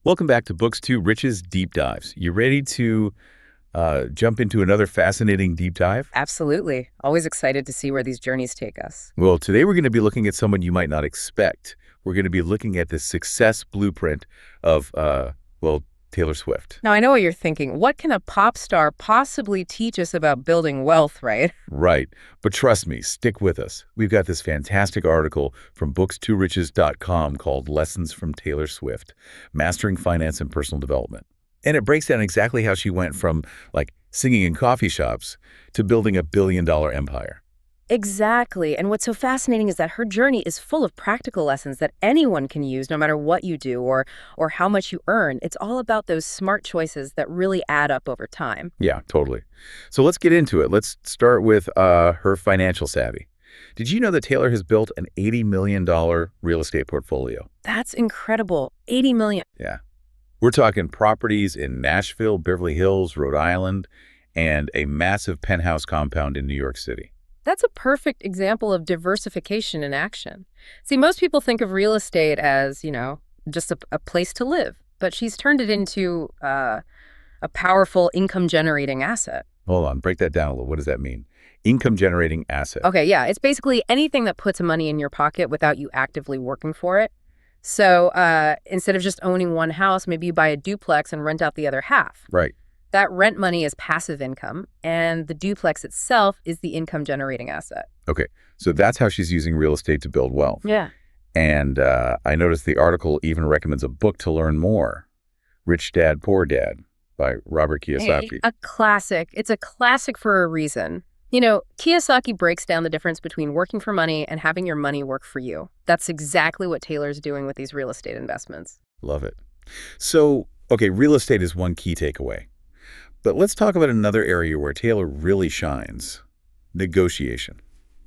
Welcome back to Books to Riches Deep Dives. You ready to jump into another fascinating deep dive? Absolutely. Always excited to see where these journeys take us. Well, today we're going to be looking at someone you might not expect. We're going to be looking at the success blueprint of, Taylor Swift. Now, I know what you're thinking. What can a pop star possibly teach us about building wealth, right? Right. But trust me, stick with us. We've got this fantastic article from books2riches.com called Lessons from Taylor Swift, Mastering Finance and Personal Development. And it breaks down exactly how she went from, singing in coffee shops to building a billion-dollar empire. Exactly. And what's so fascinating is that her journey is full of practical lessons that anyone can use no matter what you do or how much you earn. It's all about those smart choices that really add up over time. Yeah, totally. So let's get into it. Let's start with her financial savvy. Did you know that Taylor has built an $80 million real estate portfolio? That's incredible. 80 million. Yeah. We're talking properties in Nashville, Beverly Hills, Rhode Island, and a massive penthouse compound in New York City. That's a perfect example of diversification in action. See, most people think of real estate as, just a place to live, but she's turned it into a powerful income-generating asset. Hold on, break that down a little. What does that mean? Income-generating asset. Okay, yeah, it's basically anything that puts money in your pocket without you actively working for it. So instead of just owning one house, maybe you buy a duplex and rent out the other half. Right. That rent money is passive income, and the duplex itself is the income-generating asset. Okay, so that's how she's using real estate to build wealth. Yeah. And I noticed the article even recommends a book to learn more, Rich Dad, Poor Dad by Robert Kiyosaki. A classic. It's a classic for a reason. Kiyosaki breaks down the difference between working for money and having your money work for you. That's exactly what Taylor's doing with these real estate investments. Love it. So, okay, real estate is one key takeaway. But let's talk about another area where Taylor really shines, negotiation.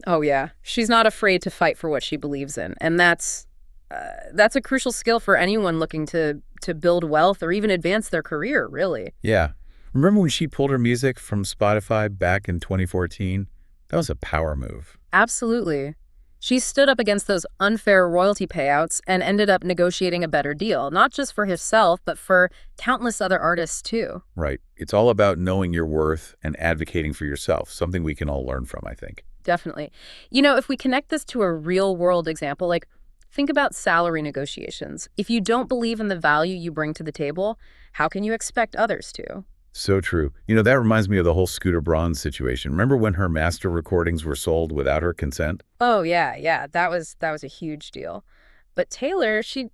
Oh, yeah. She's not afraid to fight for what she believes in. And that's a crucial skill for anyone looking to build wealth or even advance their career, really. Yeah. Remember when she pulled her music from Spotify back in 2014? That was a power move. Absolutely. She stood up against those unfair royalty payouts and ended up negotiating a better deal, not just for herself, but for countless other artists, too. Right. It's all about knowing your worth and advocating for yourself, something we can all learn from, I think. Definitely. If we connect this to a real-world example, think about salary negotiations. If you don't believe in the value you bring to the table, how can you expect others to? So true. That reminds me of the whole Scooter Braun situation. Remember when her master recordings were sold without her consent? Oh, yeah. That was a huge deal. But Taylor, she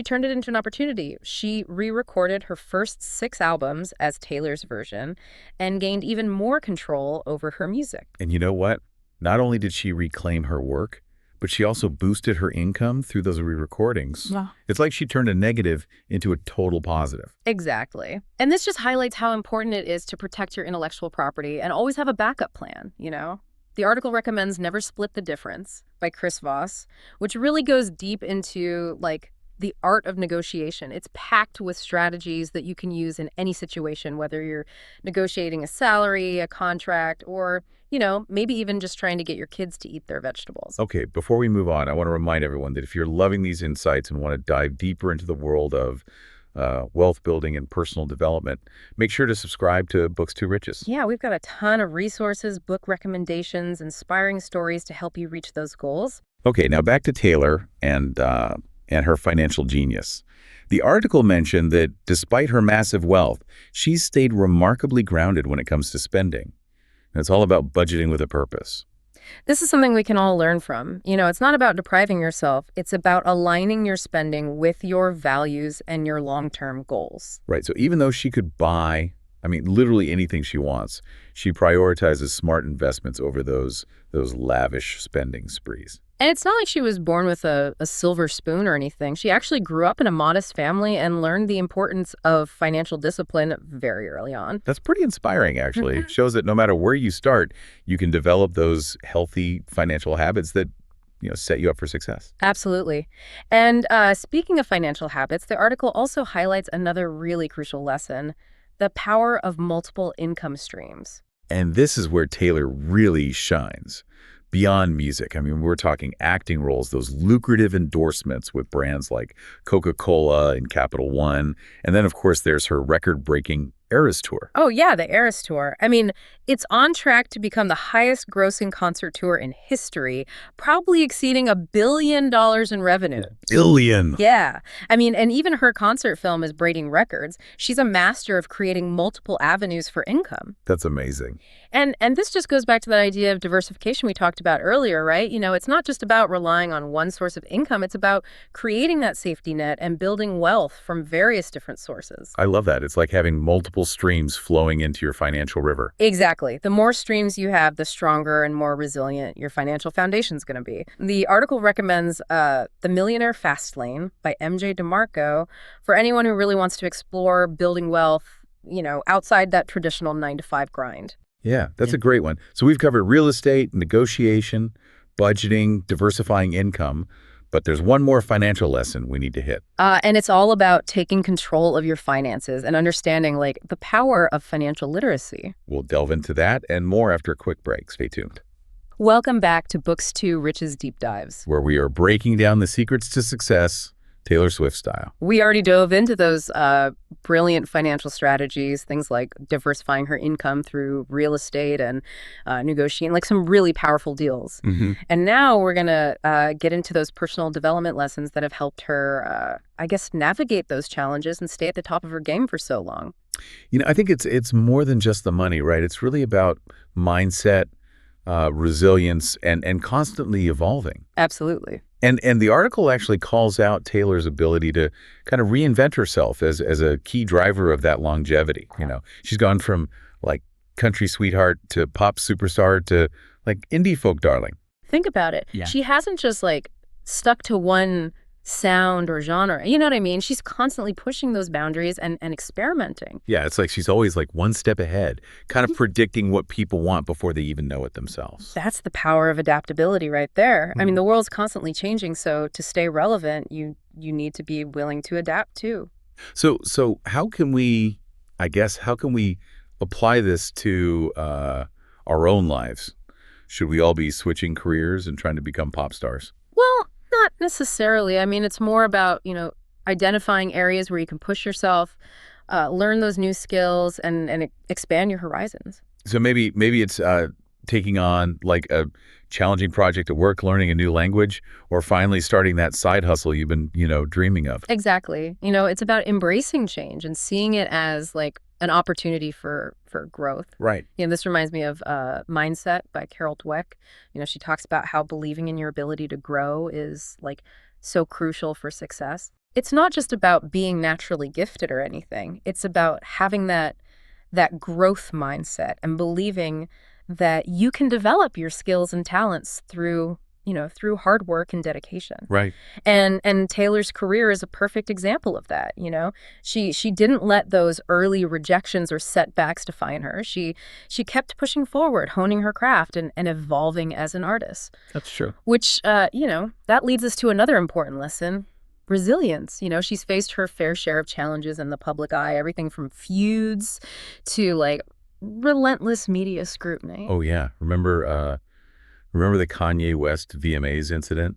turned it into an opportunity. She re-recorded her first 6 albums as Taylor's version and gained even more control over her music. And you know what? Not only did she reclaim her work, but she also boosted her income through those re-recordings. Yeah. It's like she turned a negative into a total positive. Exactly. And this just highlights how important it is to protect your intellectual property and always have a backup plan, The article recommends Never Split the Difference by Chris Voss, which really goes deep into, the art of negotiation. It's packed with strategies that you can use in any situation, whether you're negotiating a salary, a contract, or, maybe even just trying to get your kids to eat their vegetables. Okay, before we move on, I want to remind everyone that if you're loving these insights and want to dive deeper into the world of wealth building and personal development, make sure to subscribe to Books to Riches. Yeah, we've got a ton of resources, book recommendations, inspiring stories to help you reach those goals. Okay, now back to Taylor and her financial genius. The article mentioned that despite her massive wealth, she's stayed remarkably grounded when it comes to spending. And it's all about budgeting with a purpose. This is something we can all learn from. It's not about depriving yourself. It's about aligning your spending with your values and your long-term goals. Right. So even though she could buy, literally anything she wants, she prioritizes smart investments over those lavish spending sprees. And it's not like she was born with a silver spoon or anything. She actually grew up in a modest family and learned the importance of financial discipline very early on. That's pretty inspiring, actually. It shows that no matter where you start, you can develop those healthy financial habits that set you up for success. Absolutely. And speaking of financial habits, the article also highlights another really crucial lesson: the power of multiple income streams. And this is where Taylor really shines. beyond music. I mean, we're talking acting roles, those lucrative endorsements with brands like Coca-Cola and Capital One. And then, of course, there's her record-breaking Eras Tour. Oh, yeah, the Eras Tour. I mean, it's on track to become the highest grossing concert tour in history, probably exceeding $1 billion in revenue. Billion. Yeah. I mean, and even her concert film is breaking records. She's a master of creating multiple avenues for income. That's amazing. And this just goes back to that idea of diversification we talked about earlier, right? You know, it's not just about relying on one source of income. It's about creating that safety net and building wealth from various different sources. I love that. It's like having multiple streams flowing into your financial river. Exactly. The more streams you have, the stronger and more resilient your financial foundation is going to be. The article recommends The Millionaire Fastlane by MJ DeMarco for anyone who really wants to explore building wealth, you know, outside that traditional 9-to-5 grind. Yeah, that's a great one. So we've covered real estate, negotiation, budgeting, diversifying income, but there's one more financial lesson we need to hit. And it's all about taking control of your finances and understanding, like, the power of financial literacy. We'll delve into that and more after a quick break. Stay tuned. Welcome back to Books 2 Rich's Deep Dives, where we are breaking down the secrets to success, Taylor Swift style. We already dove into those brilliant financial strategies, things like diversifying her income through real estate and negotiating, like some really powerful deals. Mm-hmm. And now we're going to get into those personal development lessons that have helped her, I guess, navigate those challenges and stay at the top of her game for so long. You know, I think it's more than just the money, right? It's really about mindset, resilience, and constantly evolving. Absolutely. And the article actually calls out Taylor's ability to kind of reinvent herself as a key driver of that longevity. You know, she's gone from like country sweetheart to pop superstar to like indie folk darling. Think about it. Yeah. She hasn't just like stuck to one sound or genre. You know what I mean? She's constantly pushing those boundaries and experimenting. Yeah, it's like she's always like one step ahead, kind of predicting what people want before they even know it themselves. That's the power of adaptability right there. I mean, the world's constantly changing, so to stay relevant, you need to be willing to adapt too. So how can we, I guess, apply this to our own lives? Should we all be switching careers and trying to become pop stars? Well, not necessarily. I mean, it's more about, you know, identifying areas where you can push yourself, learn those new skills, and expand your horizons. So maybe it's taking on like a challenging project at work, learning a new language, or finally starting that side hustle you've been, dreaming of. Exactly. You know, it's about embracing change and seeing it as like an opportunity for growth. Right. You know, this reminds me of Mindset by Carol Dweck. You know, she talks about how believing in your ability to grow is like so crucial for success. It's not just about being naturally gifted or anything. It's about having that growth mindset and believing that you can develop your skills and talents through hard work and dedication. Right. And Taylor's career is a perfect example of that, you know. She didn't let those early rejections or setbacks define her. She kept pushing forward, honing her craft and evolving as an artist. That's true. Which, that leads us to another important lesson. Resilience. You know, she's faced her fair share of challenges in the public eye, everything from feuds to like relentless media scrutiny. Oh yeah. Remember the Kanye West VMAs incident?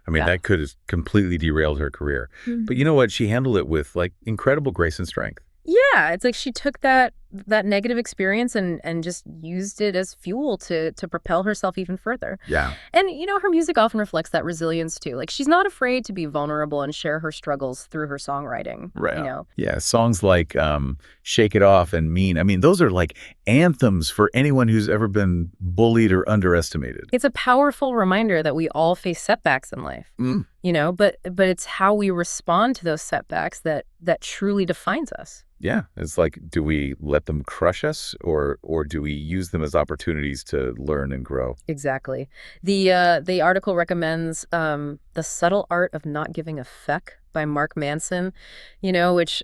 I mean, Yeah. that could have completely derailed her career. Mhm. But you know what? She handled it with like incredible grace and strength. Yeah, it's like she took that negative experience and just used it as fuel to propel herself even further. Yeah. And, you know, her music often reflects that resilience too. Like she's not afraid to be vulnerable and share her struggles through her songwriting. Right. You know, Yeah. Songs like Shake It Off and Mean. I mean, those are like anthems for anyone who's ever been bullied or underestimated. it's a powerful reminder that we all face setbacks in life. Mm. You know, but it's how we respond to those setbacks that truly defines us. Yeah. It's like, do we let them crush us or do we use them as opportunities to learn and grow? Exactly. The article recommends The Subtle Art of Not Giving a Feck by Mark Manson, which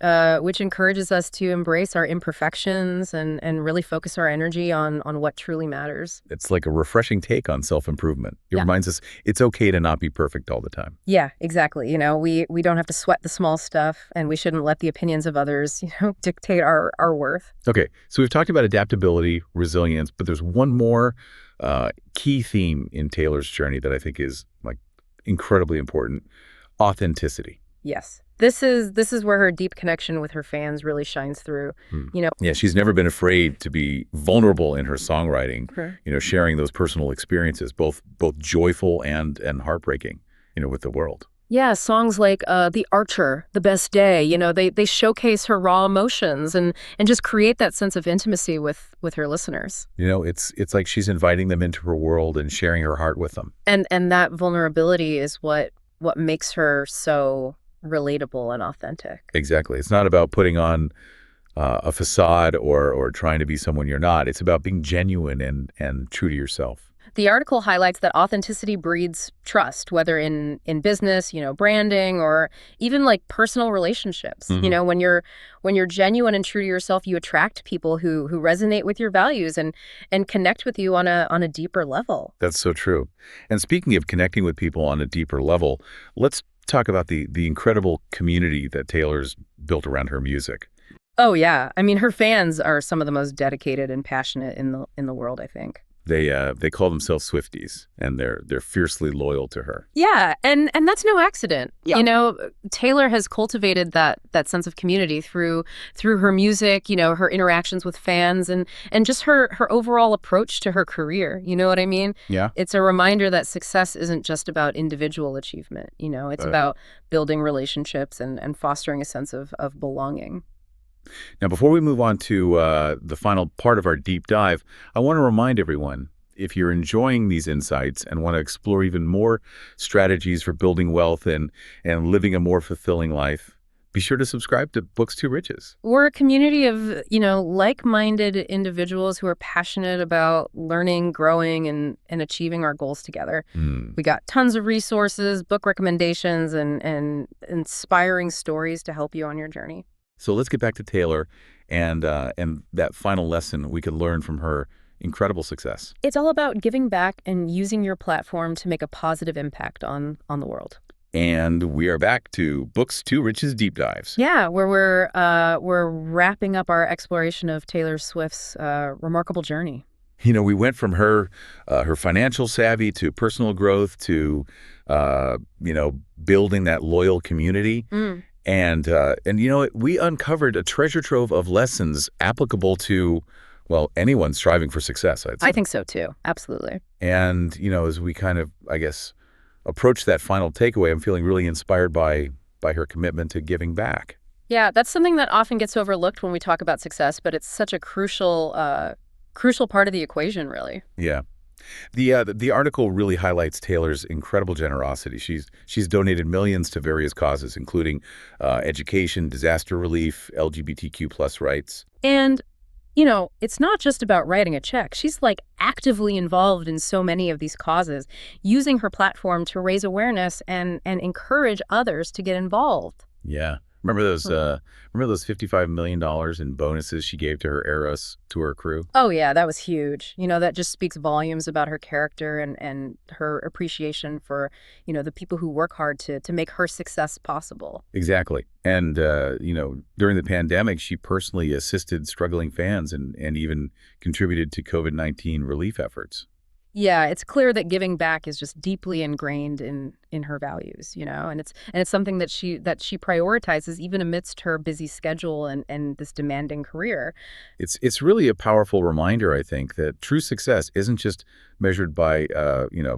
encourages us to embrace our imperfections and really focus our energy on what truly matters. It's like a refreshing take on self-improvement. It Yeah. reminds us it's okay to not be perfect all the time. Yeah, exactly. We don't have to sweat the small stuff, and we shouldn't let the opinions of others, dictate our worth. Okay, so we've talked about adaptability, resilience, but there's one more key theme in Taylor's journey that I think is like incredibly important: authenticity. Yes. This is where her deep connection with her fans really shines through. Hmm. You know, Yeah, she's never been afraid to be vulnerable in her songwriting, Sure. sharing those personal experiences, both joyful and heartbreaking, with the world. Yeah, songs like The Archer, The Best Day, they showcase her raw emotions and just create that sense of intimacy with her listeners. It's like she's inviting them into her world and sharing her heart with them. And that vulnerability is what makes her so relatable and authentic. Exactly. It's not about putting on a facade or trying to be someone you're not. It's about being genuine and true to yourself. The article highlights that authenticity breeds trust, whether in business, branding, or even like personal relationships. Mhm. When you're genuine and true to yourself, you attract people who resonate with your values and connect with you on a deeper level. That's so true. And speaking of connecting with people on a deeper level, let's talk about the incredible community that Taylor's built around her music. Oh yeah, I mean her fans are some of the most dedicated and passionate in the world, I think. They call themselves Swifties, and they're fiercely loyal to her. Yeah, and that's no accident. Yeah. Taylor has cultivated that sense of community through her music, her interactions with fans and just her overall approach to her career. You know what I mean? Yeah. It's a reminder that success isn't just about individual achievement, it's about building relationships and fostering a sense of belonging. Now, before we move on to the final part of our deep dive, I want to remind everyone, if you're enjoying these insights and want to explore even more strategies for building wealth and living a more fulfilling life, be sure to subscribe to Books Too Riches. We're a community of, like-minded individuals who are passionate about learning, growing, and achieving our goals together. We got tons of resources, book recommendations, and inspiring stories to help you on your journey. So let's get back to Taylor and that final lesson we could learn from her incredible success. It's all about giving back and using your platform to make a positive impact on the world. And we are back to Books Too Riches Deep Dives. Yeah, where we're wrapping up our exploration of Taylor Swift's remarkable journey. We went from her financial savvy to personal growth to building that loyal community. And we uncovered a treasure trove of lessons applicable to, well, anyone striving for success, I'd say. I think so too. Absolutely. And, as we kind of, I guess, approach that final takeaway, I'm feeling really inspired by her commitment to giving back. Yeah, that's something that often gets overlooked when we talk about success, but it's such a crucial part of the equation, really. Yeah. The article really highlights Taylor's incredible generosity. She's donated millions to various causes, including education, disaster relief, LGBTQ+ rights. And, it's not just about writing a check. She's like actively involved in so many of these causes, using her platform to raise awareness and encourage others to get involved. Yeah. Remember those $55 million in bonuses she gave to her Eras tour crew? Oh, yeah, that was huge. That just speaks volumes about her character and her appreciation for, the people who work hard to make her success possible. Exactly. And, during the pandemic, she personally assisted struggling fans and even contributed to COVID-19 relief efforts. Yeah, it's clear that giving back is just deeply ingrained in her values, and it's something that she prioritizes even amidst her busy schedule and this demanding career. It's really a powerful reminder, I think, that true success isn't just measured by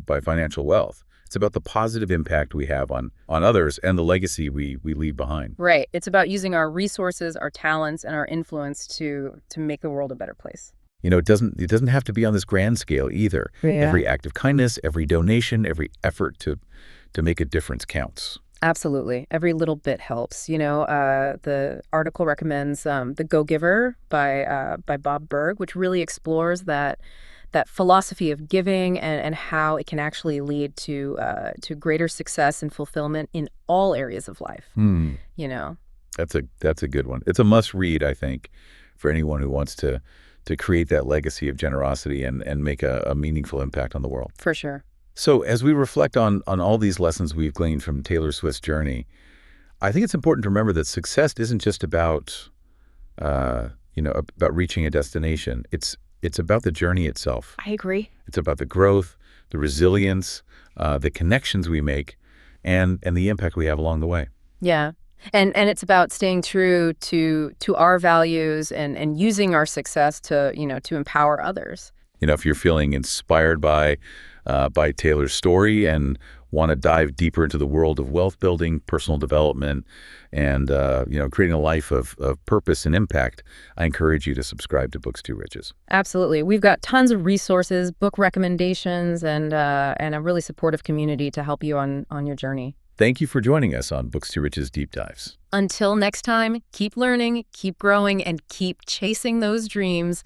by financial wealth. It's about the positive impact we have on others and the legacy we leave behind. Right. It's about using our resources, our talents, and our influence to make the world a better place. It doesn't have to be on this grand scale either. Yeah. Every act of kindness, every donation, every effort to make a difference counts. Absolutely. Every little bit helps. The article recommends The Go-Giver by Bob Berg, which really explores that that philosophy of giving and how it can actually lead to greater success and fulfillment in all areas of life. You know, That's a good one. It's a must read, I think, for anyone who wants to create that legacy of generosity and make a meaningful impact on the world. for sure. So as we reflect on all these lessons we've gleaned from Taylor Swift's journey, I think it's important to remember that success isn't just about about reaching a destination. It's about the journey itself. I agree. It's about the growth, the resilience, the connections we make, and the impact we have along the way. Yeah. And it's about staying true to our values and using our success to empower others. If you're feeling inspired by Taylor's story and want to dive deeper into the world of wealth building, personal development, and creating a life of purpose and impact, I encourage you to subscribe to Books Too Riches. Absolutely. We've got tons of resources, book recommendations, and a really supportive community to help you on your journey. Thank you for joining us on Books Too Riches Deep Dives. Until next time, keep learning, keep growing, and keep chasing those dreams.